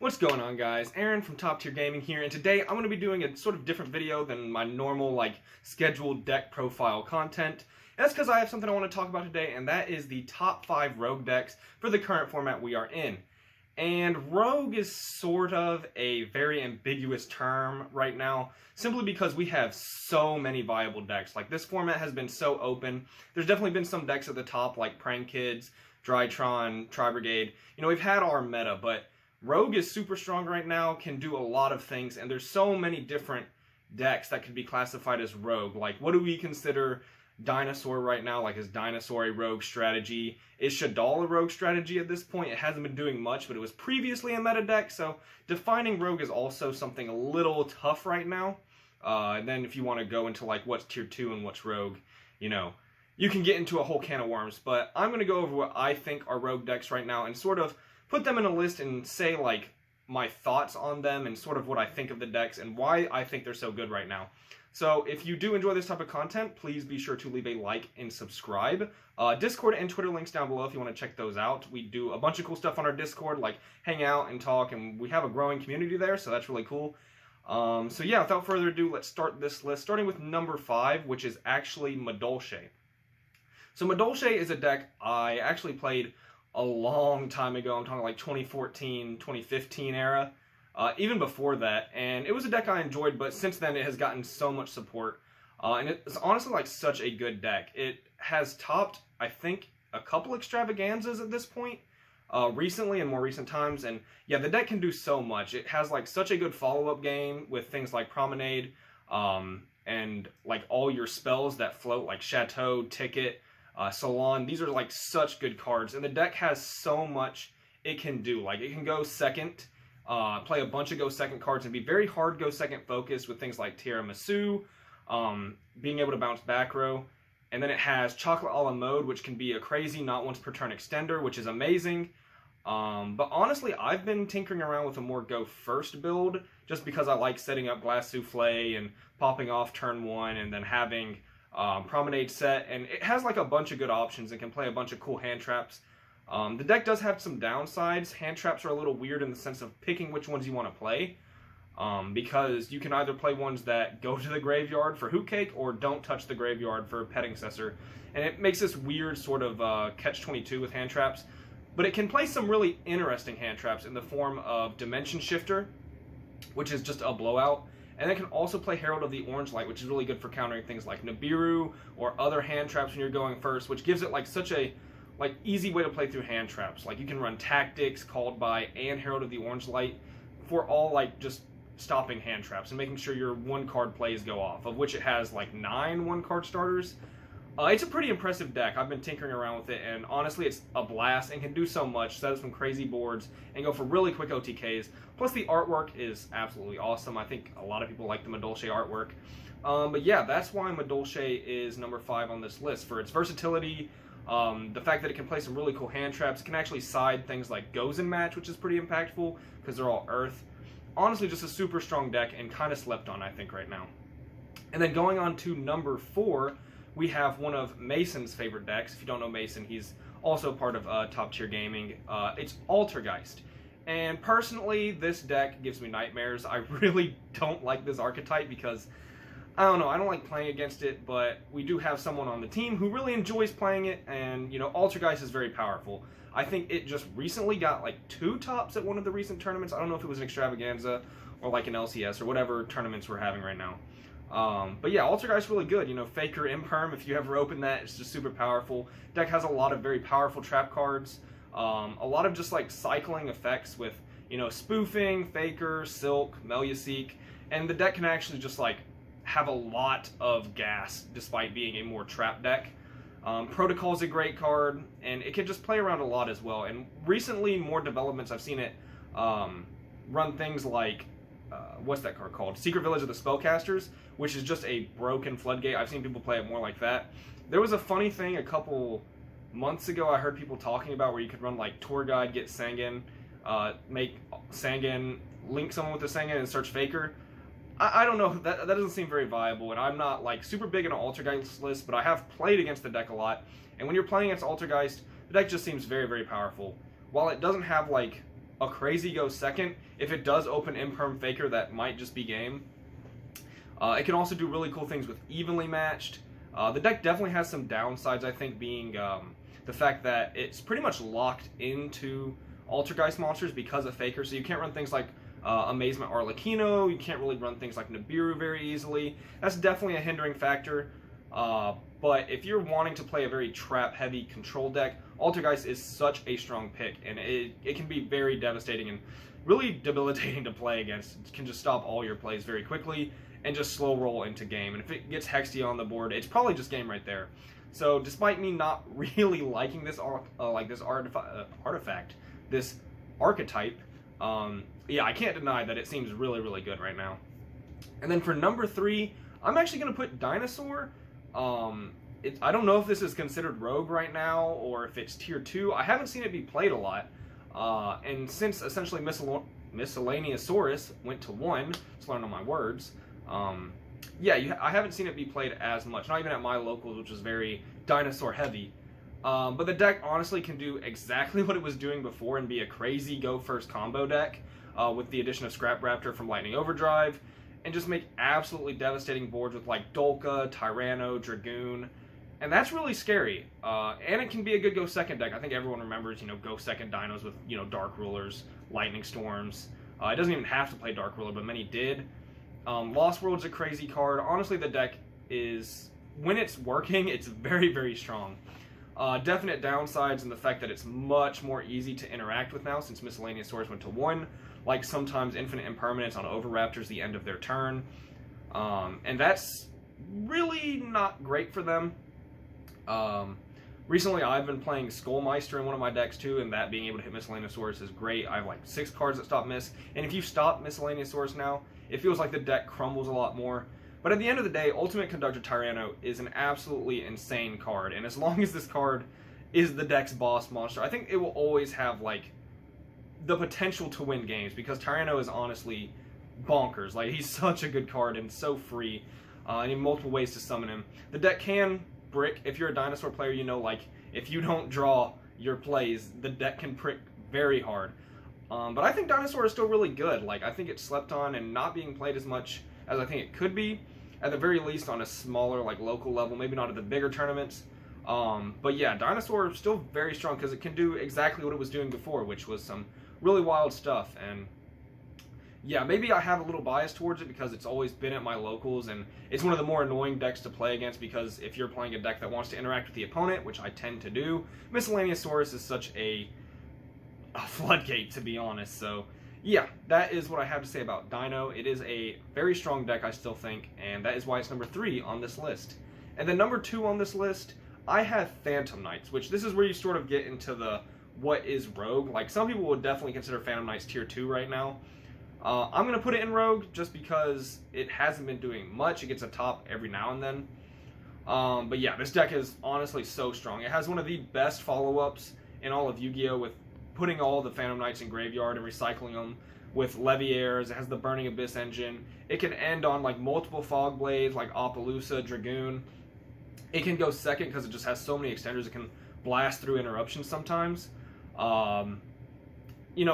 What's going on, guys? Aaron from Top Tier Gaming here, and today I'm going to be doing a sort of different video than my normal, scheduled deck profile content. And that's because I have something I want to talk about today, and that is the top 5 rogue decks for the current format we are in. And rogue is sort of a very ambiguous term right now, simply because we have so many viable decks. Like, this format has been so open. There's definitely been some decks at the top, like Prank Kids, Drytron, Tri-Brigade. You know, we've had our meta, but rogue is super strong right now, can do a lot of things, and there's so many different decks that could be classified as rogue. Like, what do we consider Dinosaur right now? Like, is Dinosaur a rogue strategy? Is Shaddoll a rogue strategy at this point? It hasn't been doing much, but it was previously a meta deck, so defining rogue is also something a little tough right now. And then if you want to go into, what's tier 2 and what's rogue, you know, you can get into a whole can of worms. But I'm going to go over what I think are rogue decks right now and sort of put them in a list and say, my thoughts on them and sort of what I think of the decks and why I think they're so good right now. So if you do enjoy this type of content, please be sure to leave a like and subscribe. Discord and Twitter links down below if you want to check those out. We do a bunch of cool stuff on our Discord, like hang out and talk, and we have a growing community there, so that's really cool. So yeah, without further ado, let's start this list, starting with number 5, which is actually Madolche. So Madolche is a deck I actually played a long time ago. I'm talking 2014, 2015 era. Even before that, and it was a deck I enjoyed, but since then it has gotten so much support, and it's honestly such a good deck. It has topped, I think, a couple extravaganzas at this point, recently, in more recent times, and yeah, the deck can do so much. It has such a good follow-up game with things like Promenade, and all your spells that float, like Chateau, Ticket, Salon. These are such good cards, and the deck has so much it can do. It can go second, play a bunch of go second cards and be very hard go second focused with things like Tiramisu, being able to bounce back row, and then it has Chocolate a la Mode, which can be a crazy not once per turn extender, which is amazing. But honestly, I've been tinkering around with a more go first build just because I like setting up Glass Souffle and popping off turn 1 and then having Promenade set, and it has a bunch of good options and can play a bunch of cool hand traps. The deck does have some downsides. Hand traps are a little weird in the sense of picking which ones you want to play, because you can either play ones that go to the graveyard for Hoot Cake or don't touch the graveyard for Petting Cessor, and it makes this weird sort of catch-22 with hand traps. But it can play some really interesting hand traps in the form of Dimension Shifter, which is just a blowout, and it can also play Herald of the Orange Light, which is really good for countering things like Nibiru or other hand traps when you're going first, which gives it such a easy way to play through hand traps. You can run Tactics, Called By, and Herald of the Orange Light for all just stopping hand traps and making sure your 1-card plays go off, of which it has 9 1-card starters. It's a pretty impressive deck. I've been tinkering around with it, and honestly, it's a blast and can do so much, set up some crazy boards, and go for really quick OTKs. Plus, the artwork is absolutely awesome. I think a lot of people like the Madolche artwork. But yeah, that's why Madolche is number 5 on this list, for its versatility, the fact that it can play some really cool hand traps. It can actually side things like Goes and Match, which is pretty impactful because they're all Earth. Honestly, just a super strong deck and kind of slept on, I think, right now. And then going on to number 4, we have one of Mason's favorite decks. If you don't know Mason, he's also part of Top Tier Gaming. It's Altergeist. And personally, this deck gives me nightmares. I really don't like this archetype because, I don't know, I don't like playing against it, but we do have someone on the team who really enjoys playing it, and, Altergeist is very powerful. I think it just recently got, 2 tops at one of the recent tournaments. I don't know if it was an Extravaganza or, an LCS or whatever tournaments we're having right now. But yeah, Altergeist is really good. Faker Imperm, if you ever open that, it's just super powerful. Deck has a lot of very powerful trap cards. A lot of just, cycling effects with, Spoofing, Faker, Silk, Meluseek, and the deck can actually just, have a lot of gas despite being a more trap deck. Protocol is a great card, and it can just play around a lot as well. And recently, more developments, I've seen it run things like, what's that card called? Secret Village of the Spellcasters, which is just a broken floodgate. I've seen people play it more like that. There was a funny thing a couple months ago I heard people talking about where you could run Tour Guide, get Sangan, make Sangan, link someone with the Sangan, and search Faker. I don't know, that doesn't seem very viable, and I'm not super big in an Altergeist list, but I have played against the deck a lot, and when you're playing against Altergeist, the deck just seems very, very powerful. While it doesn't have a crazy go second. If it does open Imperm Faker, that might just be game. It can also do really cool things with evenly matched. The deck definitely has some downsides, I think, being the fact that it's pretty much locked into Altergeist monsters because of Faker, so you can't run things like Amazement Arlecchino, you can't really run things like Nibiru very easily. That's definitely a hindering factor. But if you're wanting to play a very trap-heavy control deck, Altergeist is such a strong pick, and it can be very devastating and really debilitating to play against. It can just stop all your plays very quickly and just slow roll into game. And if it gets Hexy on the board, it's probably just game right there. So despite me not really liking this artifact, this archetype, yeah, I can't deny that it seems really, really good right now. And then for number 3, I'm actually going to put Dinosaur. I don't know if this is considered Rogue right now, or if it's Tier 2. I haven't seen it be played a lot. And since essentially Miscellaneousaurus went to 1, let's learn on my words, yeah, I haven't seen it be played as much, not even at my locals, which is very Dinosaur heavy. But the deck honestly can do exactly what it was doing before and be a crazy go first combo deck with the addition of Scrap Raptor from Lightning Overdrive, and just make absolutely devastating boards with like Dolka, Tyranno, Dragoon, and that's really scary. And it can be a good go second deck. I think everyone remembers, go second dinos with, Dark Rulers, Lightning Storms. It doesn't even have to play Dark Ruler, but many did. Lost World's a crazy card. Honestly, the deck is, when it's working, it's very, very strong. Definite downsides in the fact that it's much more easy to interact with now since Miscellaneousaurus went to 1. Like sometimes Infinite Impermanence on Overraptors the end of their turn. And that's really not great for them. Recently I've been playing Skullmeister in one of my decks too, and that being able to hit Miscellaneousaurus is great. I have like 6 cards that stop miss, and if you stop Miscellaneousaurus now, it feels like the deck crumbles a lot more. But at the end of the day, Ultimate Conductor Tyranno is an absolutely insane card, and as long as this card is the deck's boss monster, I think it will always have like the potential to win games, because Tyranno is honestly bonkers. Like, he's such a good card and so free, and in multiple ways to summon him. The deck can brick. If you're a Dinosaur player, like, if you don't draw your plays, the deck can prick very hard. But I think Dinosaur is still really good. Like, I think it's slept on and not being played as much as I think it could be. At the very least on a smaller, like, local level, maybe not at the bigger tournaments. But yeah, Dinosaur is still very strong because it can do exactly what it was doing before, which was some really wild stuff. And yeah, maybe I have a little bias towards it because it's always been at my locals, and it's one of the more annoying decks to play against, because if you're playing a deck that wants to interact with the opponent, which I tend to do, Miscellaneousaurus is such a floodgate, to be honest. So yeah, that is what I have to say about Dino. It is a very strong deck, I still think, and that is why it's number 3 on this list. And then number 2 on this list, I have Phantom Knights, which this is where you sort of get into the what is Rogue. Like, some people would definitely consider Phantom Knights tier 2 right now. I'm going to put it in Rogue just because it hasn't been doing much. It gets a top every now and then. But yeah, this deck is honestly so strong. It has one of the best follow-ups in all of Yu-Gi-Oh! With putting all the Phantom Knights in graveyard and recycling them with Leviairs. It has the Burning Abyss engine. It can end on like multiple Fog Blades, like Appaloosa, Dragoon. It can go second because it just has so many extenders. It can blast through interruptions sometimes.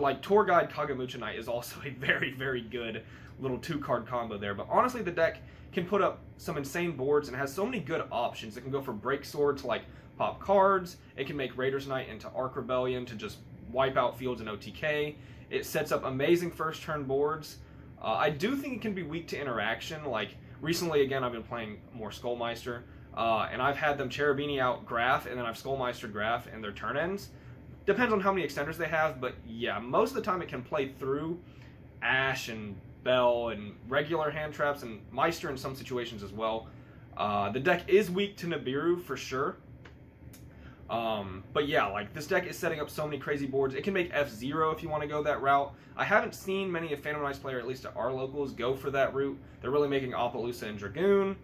Like Tour Guide Kagamucha Knight is also a very, very good little 2-card combo there. But honestly, the deck can put up some insane boards and has so many good options. It can go for Break Sword to like pop cards. It can make Raiders Knight into Arc Rebellion to just wipe out fields and OTK. It sets up amazing first turn boards. I do think it can be weak to interaction. Like recently, again, I've been playing more Skullmeister, and I've had them Cherubini out Graph, and then I've Skullmeister Graph and their turn ends. Depends on how many extenders they have, but yeah, most of the time it can play through Ash and Bell and regular hand traps and Meister in some situations as well. The deck is weak to Nibiru for sure. But yeah, like this deck is setting up so many crazy boards. It can make F-Zero if you want to go that route. I haven't seen many of Phantom Knights player, at least at our locals, go for that route. They're really making Appaloosa and Dragoon,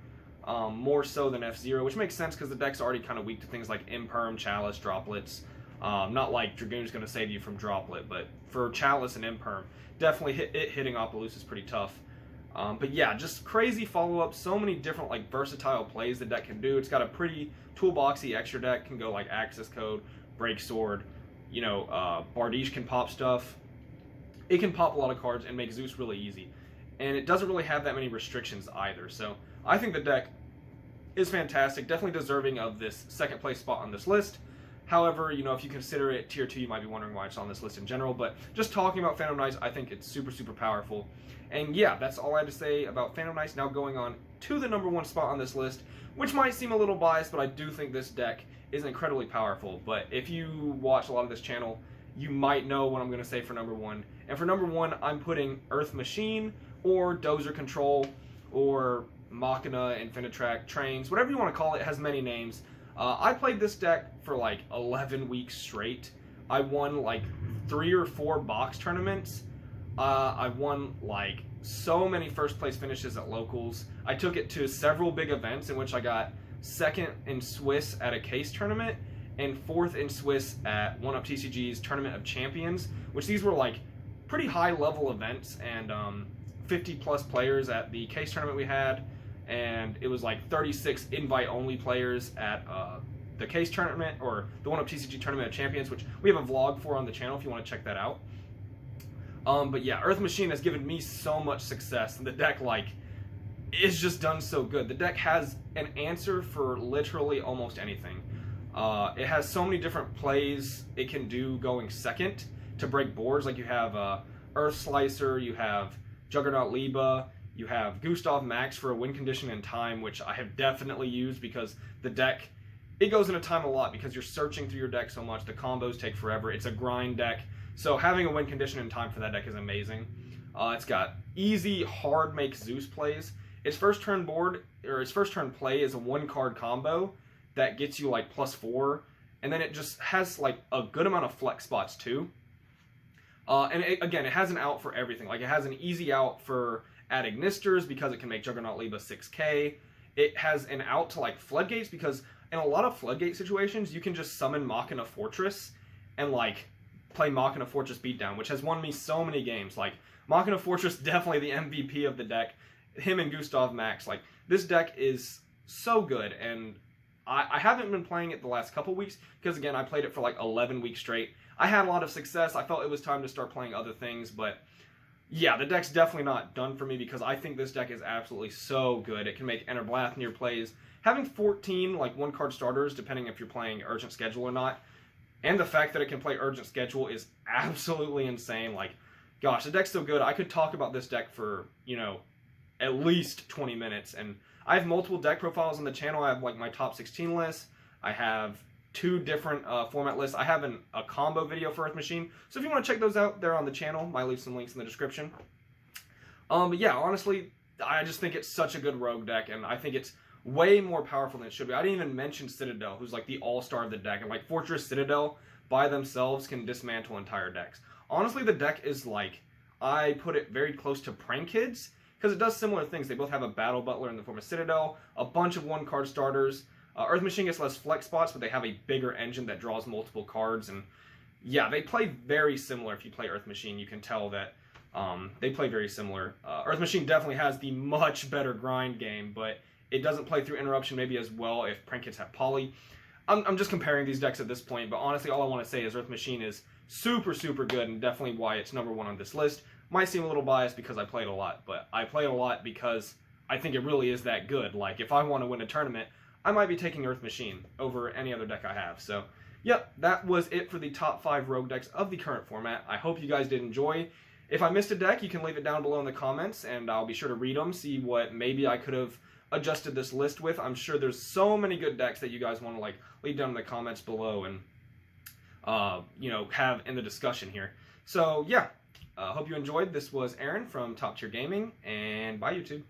more so than F-Zero, which makes sense because the deck's already kind of weak to things like Imperm, Chalice, Droplets. Not like Dragoon's going to save you from Droplet, but for Chalice and Imperm, definitely hitting Appaloosa is pretty tough. But yeah, just crazy follow-ups, so many different like versatile plays the deck can do. It's got a pretty toolboxy extra deck, can go like Access Code, Break Sword, Bardiche can pop stuff. it can pop a lot of cards and make Zeus really easy. And it doesn't really have that many restrictions either. So I think the deck is fantastic, definitely deserving of this second place spot on this list. However, you know, if you consider it tier 2, you might be wondering why it's on this list in general, but just talking about Phantom Knights, I think it's super, super powerful. And yeah, that's all I had to say about Phantom Knights. Now going on to the number 1 spot on this list, which might seem a little biased, but I do think this deck is incredibly powerful. But if you watch a lot of this channel, you might know what I'm going to say for number 1. And for number 1, I'm putting Earth Machine, or Dozer Control, or Machina, Infinitrack, Trains, whatever you want to call it. It has many names. I played this deck for like 11 weeks straight. I won like 3 or 4 box tournaments. I won like so many first place finishes at locals. I took it to several big events in which I got 2nd in Swiss at a case tournament and 4th in Swiss at 1UP TCG's Tournament of Champions, which these were like pretty high level events, and 50 plus players at the case tournament we had, and it was like 36 invite only players at the case tournament, or the 1UP TCG Tournament of Champions, which we have a vlog for on the channel if you want to check that out. But yeah, Earth Machine has given me so much success, and the deck like is just done so good. The deck has an answer for literally almost anything. It has so many different plays it can do going second to break boards. Like you have Earth Slicer, you have Juggernaut Liba, you have Gustav Max for a win condition in time, which I have definitely used because the deck, it goes into time a lot because you're searching through your deck so much. The combos take forever. It's a grind deck. So having a win condition in time for that deck is amazing. It's got easy, hard make Zeus plays. Its first turn board, or its first turn play, is a 1-card combo that gets you like +4, and then it just has like a good amount of flex spots too. And again, it has an out for everything. Like it has an easy out for adding Nisters because it can make Juggernaut Liba 6k. It has an out to like Floodgates because in a lot of Floodgate situations, you can just summon Machina Fortress and like play Machina Fortress Beatdown, which has won me so many games. Like Machina Fortress, definitely the MVP of the deck. Him and Gustav Max, like this deck is so good, and I haven't been playing it the last couple weeks because again I played it for like 11 weeks straight. I had a lot of success. I felt it was time to start playing other things, but yeah, the deck's definitely not done for me because I think this deck is absolutely so good. It can make Enter Blathnir plays. Having 14 like 1-card starters, depending if you're playing Urgent Schedule or not, and the fact that it can play Urgent Schedule is absolutely insane. Like, gosh, the deck's so good. I could talk about this deck for, you know, at least 20 minutes, and I have multiple deck profiles on the channel. I have like my top 16 list. I have 2 different format lists. I have a combo video for Earth Machine, so if you want to check those out, they're on the channel. Might leave some links in the description. But yeah, honestly, I just think it's such a good rogue deck, and I think it's way more powerful than it should be. I didn't even mention Citadel, who's like the all-star of the deck, and like Fortress Citadel by themselves can dismantle entire decks. Honestly, the deck is like, I put it very close to Prank Kids, because it does similar things. They both have a Battle Butler in the form of Citadel, a bunch of 1-card starters. Earth Machine gets less flex spots, but they have a bigger engine that draws multiple cards. And yeah, they play very similar. If you play Earth Machine, you can tell that they play very similar. Earth Machine definitely has the much better grind game, but it doesn't play through Interruption maybe as well if Prank Kids have Poly. I'm just comparing these decks at this point, but honestly, all I want to say is Earth Machine is super, super good, and definitely why it's number 1 on this list. Might seem a little biased because I played a lot, but I played a lot because I think it really is that good. Like, if I want to win a tournament, I might be taking Earth Machine over any other deck I have. So, yep, that was it for the top 5 rogue decks of the current format. I hope you guys did enjoy. If I missed a deck, you can leave it down below in the comments, and I'll be sure to read them, see what maybe I could have adjusted this list with. I'm sure there's so many good decks that you guys want to like leave down in the comments below and you know, have in the discussion here. So yeah, hope you enjoyed. This was Aaron from Top Tier Gaming, and bye YouTube.